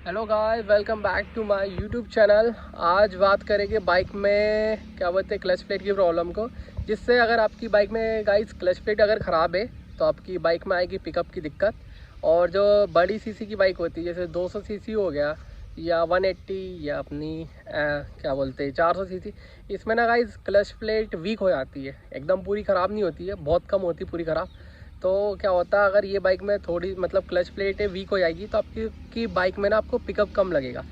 Hello guys, welcome back to my YouTube channel. आज बात करेंगे बाइक में क्या बोलते हैं क्लच प्लेट की प्रॉब्लम को, जिससे अगर आपकी बाइक में गाइस क्लच प्लेट अगर ख़राब है तो आपकी बाइक में आएगी पिकअप की दिक्कत। और जो बड़ी सीसी की बाइक होती है जैसे 200 सीसी हो गया या 180 या अपनी क्या बोलते हैं 400 सीसी, इसमें ना गाइस क्लच प्लेट वीक हो जाती है, एकदम पूरी ख़राब नहीं होती है, बहुत कम होती पूरी ख़राब। तो क्या होता है अगर ये बाइक में थोड़ी मतलब क्लच प्लेट वीक हो जाएगी तो आपकी बाइक में ना आपको पिकअप कम लगेगा।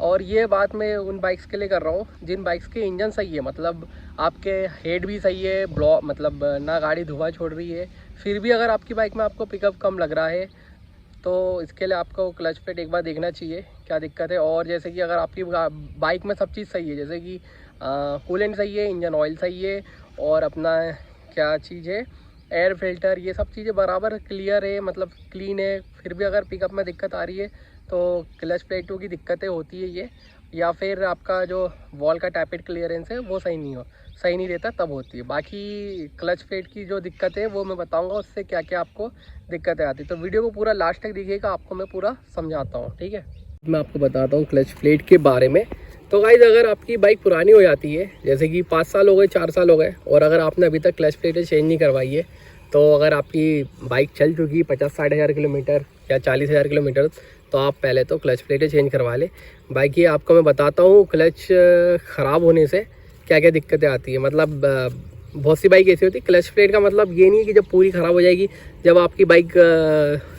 और ये बात मैं उन बाइक्स के लिए कर रहा हूँ जिन बाइक्स के इंजन सही है, मतलब आपके हेड भी सही है, ब्लॉक मतलब ना गाड़ी धुआं छोड़ रही है, फिर भी अगर आपकी बाइक में आपको पिकअप कम लग रहा है तो इसके लिए आपको क्लच प्लेट एक बार देखना चाहिए क्या दिक्कत है। और जैसे कि अगर आपकी बाइक में सब चीज़ सही है, जैसे कि कूलेंट सही है, इंजन ऑयल सही है, और अपना क्या चीज़ है एयर फिल्टर, ये सब चीज़ें बराबर क्लियर है, मतलब क्लीन है, फिर भी अगर पिकअप में दिक्कत आ रही है तो क्लच प्लेटों की दिक्कतें होती है ये। या फिर आपका जो वॉल का टैपेट क्लियरेंस है वो सही नहीं रहता तब होती है। बाकी क्लच प्लेट की जो दिक्कत है वो मैं बताऊंगा उससे क्या क्या आपको दिक्कतें आती है, तो वीडियो को पूरा लास्ट तक देखिएगा, आपको मैं पूरा समझाता हूँ। ठीक है, मैं आपको बताता हूँ क्लच प्लेट के बारे में। तो गाइस अगर आपकी बाइक पुरानी हो जाती है, जैसे कि 5 साल हो गए, 4 साल हो गए, और अगर आपने अभी तक क्लच प्लेटें चेंज नहीं करवाई है, तो अगर आपकी बाइक चल चुकी 50-60 हज़ार किलोमीटर या 40,000 किलोमीटर, तो आप पहले तो क्लच प्लेटें चेंज करवा लें। बाकी आपको मैं बताता हूँ क्लच ख़राब होने से क्या क्या दिक्कतें आती है। मतलब बहुत सी बाइक ऐसी होती है, क्लच प्लेट का मतलब ये नहीं है कि जब पूरी ख़राब हो जाएगी, जब आपकी बाइक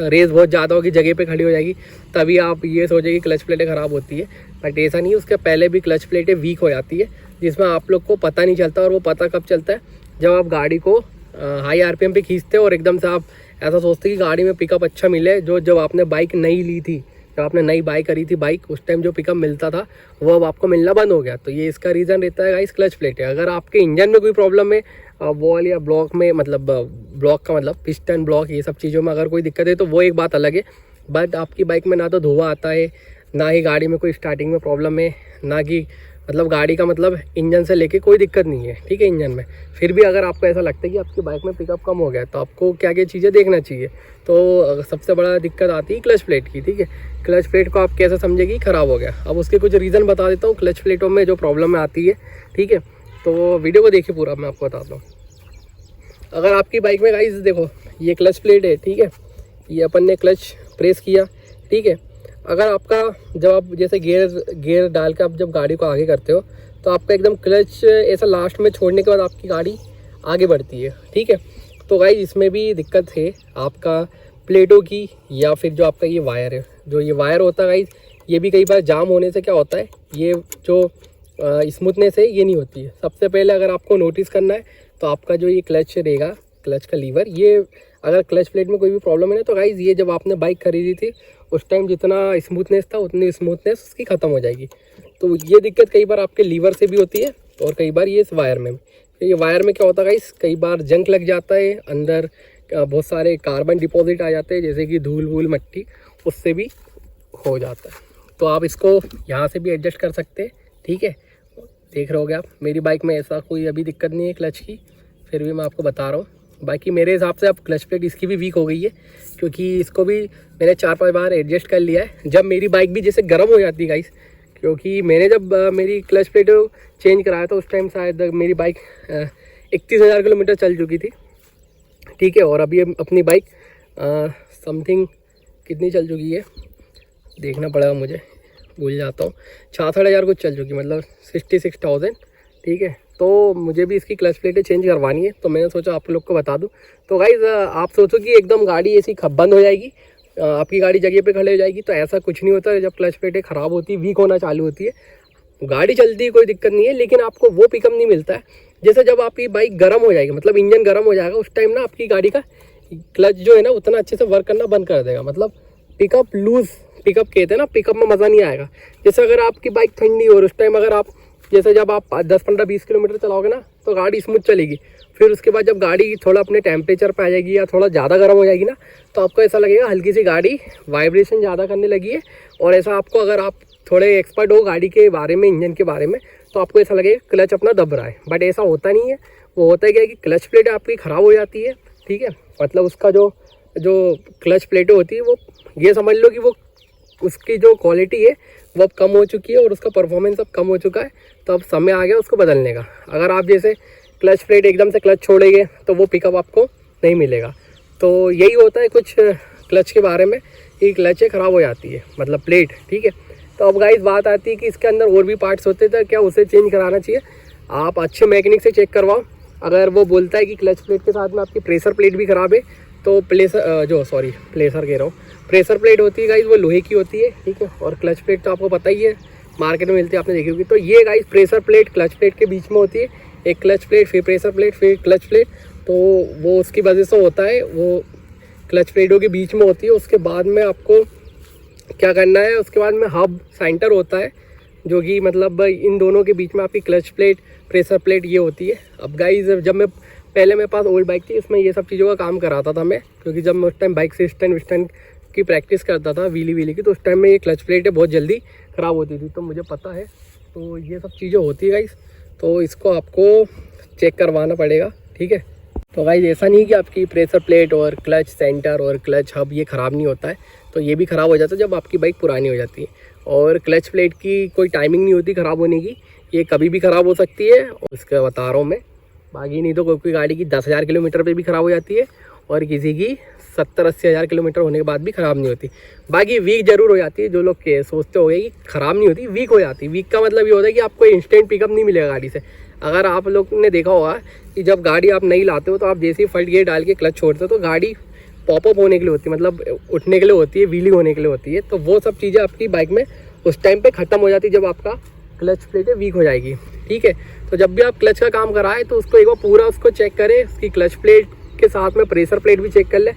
रेस बहुत ज़्यादा होगी, जगह पे खड़ी हो जाएगी, तभी आप ये सोचें कि क्लच प्लेटें ख़राब होती है। बट ऐसा नहीं है, उसके पहले भी क्लच प्लेटें वीक हो जाती है, जिसमें आप लोग को पता नहीं चलता। और वो पता कब चलता है, जब आप गाड़ी को हाई आरपीएम पे खींचते हो और एकदम से आप ऐसा सोचते कि गाड़ी में पिकअप अच्छा मिले। जो जब आपने बाइक नई ली थी, जब आपने नई बाई करी थी बाइक, उस टाइम जो पिकअप मिलता था वो अब आपको मिलना बंद हो गया। तो ये इसका रीज़न रहता है गाइस क्लच प्लेट है। अगर आपके इंजन में कोई प्रॉब्लम है, वॉल या ब्लॉक में, मतलब ब्लॉक का मतलब पिस्टन ब्लॉक, ये सब चीज़ों में अगर कोई दिक्कत है तो वो एक बात अलग है। बट आपकी बाइक में ना तो धुआं आता है, ना ही गाड़ी में कोई स्टार्टिंग में प्रॉब्लम है, ना कि मतलब गाड़ी का मतलब इंजन से लेके कोई दिक्कत नहीं है, ठीक है इंजन में। फिर भी अगर आपको ऐसा लगता है कि आपकी बाइक में पिकअप कम हो गया, तो आपको क्या क्या चीज़ें देखना चाहिए। तो सबसे बड़ा दिक्कत आती है क्लच प्लेट की, ठीक है। क्लच प्लेट को आप कैसे समझे कि ख़राब हो गया, अब उसके कुछ रीज़न बता देता हूँ क्लच प्लेटों में जो प्रॉब्लम आती है, ठीक है। तो वीडियो को देखिए पूरा, मैं आपको बताता हूँ। अगर आपकी बाइक में गाइस देखो, ये क्लच प्लेट है, ठीक है, ये अपन ने क्लच प्रेस किया, ठीक है। अगर आपका जब आप जैसे गियर डाल के आप जब गाड़ी को आगे करते हो, तो आपका एकदम क्लच ऐसा लास्ट में छोड़ने के बाद आपकी गाड़ी आगे बढ़ती है, ठीक है। तो गाइस इसमें भी दिक्कत है आपका प्लेटों की, या फिर जो आपका ये वायर है, जो ये वायर होता है गाइस, ये भी कई बार जाम होने से क्या होता है, ये जो स्मूथनेस है ये नहीं होती है। सबसे पहले अगर आपको नोटिस करना है तो आपका जो ये क्लच रहेगा, क्लच का लीवर, ये अगर क्लच प्लेट में कोई भी प्रॉब्लम है ना, तो गाइस ये जब आपने बाइक खरीदी थी उस टाइम जितना स्मूथनेस था उतनी स्मूथनेस उसकी ख़त्म हो जाएगी। तो ये दिक्कत कई बार आपके लीवर से भी होती है और कई बार ये इस वायर में। तो ये वायर में क्या होता है गाइस, कई बार जंक लग जाता है, अंदर बहुत सारे कार्बन डिपॉजिट आ जाते हैं, जैसे कि धूल वूल मट्टी, उससे भी हो जाता है। तो आप इसको यहाँ से भी एडजस्ट कर सकते हैं, ठीक है। देख रहे होगे आप, मेरी बाइक में ऐसा कोई अभी दिक्कत नहीं है क्लच की, फिर भी मैं आपको बता रहा हूँ। बाकी मेरे हिसाब से अब क्लच प्लेट इसकी भी वीक हो गई है, क्योंकि इसको भी मैंने 4-5 बार एडजस्ट कर लिया है। जब मेरी बाइक भी जैसे गर्म हो जाती है गाइस, क्योंकि मैंने जब मेरी क्लच प्लेट चेंज कराया था उस टाइम शायद मेरी बाइक 31,000 किलोमीटर चल चुकी थी, ठीक है। और अभी अपनी बाइक समथिंग कितनी चल चुकी है देखना पड़ेगा मुझे, भूल जाता हूँ, 66,000 कुछ चल चुकी, मतलब 66,000, ठीक है। तो मुझे भी इसकी क्लच प्लेटें चेंज करवानी है, तो मैंने सोचा आप लोग को बता दूं। तो गाइज आप सोचो कि एकदम गाड़ी ऐसी बंद हो जाएगी, आपकी गाड़ी जगह पे खड़े हो जाएगी, तो ऐसा कुछ नहीं होता है। जब क्लच प्लेटें ख़राब होती है, वीक होना चालू होती है, गाड़ी चलती है कोई दिक्कत नहीं है, लेकिन आपको वो पिकअप नहीं मिलता है। जैसे जब आपकी बाइक गर्म हो जाएगी, मतलब इंजन गर्म हो जाएगा, उस टाइम ना आपकी गाड़ी का क्लच जो है ना उतना अच्छे से वर्क करना बंद कर देगा, मतलब पिकअप लूज पिकअप कहते हैं ना, पिकअप में मज़ा नहीं आएगा। जैसे अगर आपकी बाइक ठंडी हो और उस टाइम अगर आप जैसे जब आप 10-15-20 किलोमीटर चलाओगे ना तो गाड़ी स्मूथ चलेगी। फिर उसके बाद जब गाड़ी थोड़ा अपने टेम्परेचर पे आ जाएगी या थोड़ा ज़्यादा गर्म हो जाएगी ना, तो आपको ऐसा लगेगा हल्की सी गाड़ी वाइब्रेशन ज़्यादा करने लगी है। और ऐसा आपको, अगर आप थोड़े एक्सपर्ट हो गाड़ी के बारे में, इंजन के बारे में, तो आपको ऐसा लगेगा क्लच अपना दब रहा है। बट ऐसा होता नहीं है। वो होता है क्या कि क्लच प्लेट आपकी ख़राब हो जाती है, ठीक है। मतलब उसका जो क्लच प्लेटें होती है वो, ये समझ लो कि वो उसकी जो क्वालिटी है वो अब कम हो चुकी है और उसका परफॉर्मेंस अब कम हो चुका है। तो अब समय आ गया उसको बदलने का। अगर आप जैसे क्लच प्लेट एकदम से क्लच छोड़ेंगे तो वो पिकअप आपको नहीं मिलेगा। तो यही होता है कुछ क्लच के बारे में कि क्लचें ख़राब हो जाती है, मतलब प्लेट, ठीक है। तो अब गाइस बात आती है कि इसके अंदर और भी पार्ट्स होते थे, क्या उसे चेंज कराना चाहिए? आप अच्छे मैकेनिक से चेक करवाओ। अगर वो बोलता है कि क्लच प्लेट के साथ में आपकी प्रेशर प्लेट भी ख़राब है तो प्रेशर प्लेट होती है गाइस, वो लोहे की होती है, ठीक है। और क्लच प्लेट तो आपको पता ही है, मार्केट में मिलती है, आपने देखी होगी। तो ये guys pressure plate clutch plate के बीच में होती है, एक क्लच प्लेट फिर प्रेशर प्लेट फिर क्लच प्लेट। तो वो उसकी वजह से होता है, वो क्लच प्लेटों के बीच में होती है। उसके बाद में आपको क्या करना है, उसके बाद में हब सेंटर होता है जो कि मतलब इन दोनों के बीच में आपकी क्लच प्लेट प्रेशर प्लेट ये होती है। अब गाइस जब मैं पहले मेरे पास ओल्ड बाइक थी, इसमें ये सब चीज़ों का काम कराता था मैं, क्योंकि जब मैं उस टाइम बाइक से स्टैंड की प्रैक्टिस करता था व्हीली की, तो उस टाइम में ये क्लच प्लेटें बहुत जल्दी ख़राब होती थी, तो मुझे पता है। तो ये सब चीज़ें होती है गाइस, तो इसको आपको चेक करवाना पड़ेगा, ठीक है। तो गाइस ऐसा नहीं कि आपकी प्रेशर प्लेट और क्लच सेंटर और क्लच हब ये ख़राब नहीं होता है, तो ये भी ख़राब हो जाता है जब आपकी बाइक पुरानी हो जाती है। और क्लच प्लेट की कोई टाइमिंग नहीं होती ख़राब होने की, ये कभी भी ख़राब हो सकती है, उसके बता रहा हूँ मैं। बाकी नहीं तो कोई गाड़ी की 10,000 किलोमीटर पे भी ख़राब हो जाती है और किसी की 70-80 हज़ार किलोमीटर होने के बाद भी ख़राब नहीं होती। बाकी वीक ज़रूर हो जाती है। जो लोग सोचते हो गए कि ख़राब नहीं होती, वीक हो जाती है। वीक का मतलब ये होता है कि आपको इंस्टेंट पिकअप नहीं मिलेगा गाड़ी से। अगर आप लोग ने देखा होगा कि जब गाड़ी आप नहीं लाते हो तो आप जैसे ही फर्स्ट गियर डाल के क्लच छोड़ते हो तो गाड़ी पॉपअप होने के लिए होती है, मतलब उठने के लिए होती है, व्हीलिंग होने के लिए होती है। तो वो सब चीज़ें आपकी बाइक में उस टाइम पे ख़त्म हो जाती है जब आपका क्लच प्लेट वीक हो जाएगी, ठीक है। तो जब भी आप क्लच का काम कराएं तो उसको एक बार पूरा उसको चेक करें, उसकी क्लच प्लेट के साथ में प्रेशर प्लेट भी चेक कर ले।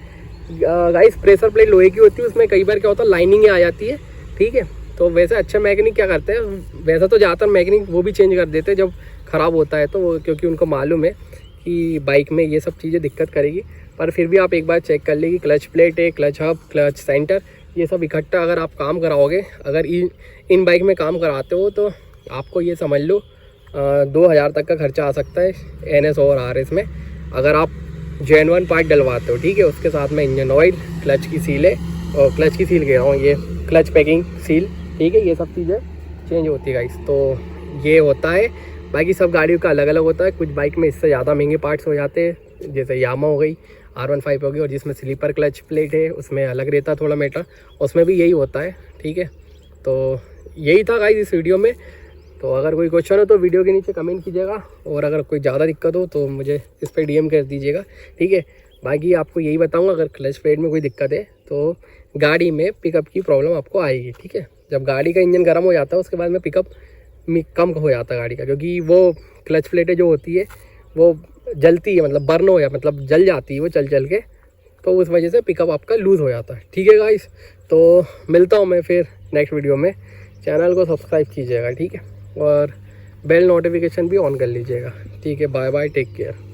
गाइस प्रेशर प्लेट लोहे की होती है, उसमें कई बार क्या होता है लाइनिंग आ जाती है, ठीक है। तो वैसे अच्छे मैकेनिक क्या करते हैं, वैसा तो ज़्यादातर मैकेनिक वो भी चेंज कर देते हैं जब ख़राब होता है, तो वो क्योंकि उनको मालूम है कि बाइक में ये सब चीज़ें दिक्कत करेगी। पर फिर भी आप एक बार चेक कर लीजिए, क्लच प्लेट है, क्लच हब, क्लच सेंटर, ये सब इकट्ठा अगर आप काम कराओगे, अगर इन बाइक में काम कराते हो तो आपको ये समझ लो 2,000 तक का खर्चा आ सकता है NS और RS में, अगर आप जेन्युइन पार्ट डलवाते हो, ठीक है। उसके साथ में इंजन ऑयल, क्लच की सीलें, और क्लच की सील कह रहा हूँ, ये क्लच पैकिंग सील, ठीक है। ये सब चीज़ें चेंज होती है गाइस, तो ये होता है। बाकी सब गाड़ियों का अलग अलग होता है। कुछ बाइक में इससे ज़्यादा महंगे पार्ट्स हो जाते हैं, जैसे यामा हो गई, R15 हो गई, और जिसमें स्लीपर क्लच प्लेट है उसमें अलग रहता है थोड़ा मैटर, उसमें भी यही होता है, ठीक है। तो यही था गाइस इस वीडियो में। तो अगर कोई क्वेश्चन हो तो वीडियो के नीचे कमेंट कीजिएगा, और अगर कोई ज़्यादा दिक्कत हो तो मुझे इस पर DM कर दीजिएगा, ठीक है। बाकी आपको यही बताऊंगा, अगर क्लच प्लेट में कोई दिक्कत है तो गाड़ी में पिकअप की प्रॉब्लम आपको आएगी, ठीक है। जब गाड़ी का इंजन गर्म हो जाता है उसके बाद में पिकअप कम हो जाता है गाड़ी का, क्योंकि वो क्लच प्लेटें जो होती है वो जलती है, मतलब बर्न हो या मतलब जल जाती है वो चल के, तो उस वजह से पिकअप आपका लूज़ हो जाता है, ठीक है गाइस। तो मिलता हूँ मैं फिर नेक्स्ट वीडियो में। चैनल को सब्सक्राइब कीजिएगा, ठीक है, और बेल नोटिफिकेशन भी ऑन कर लीजिएगा, ठीक है। Bye bye, take care.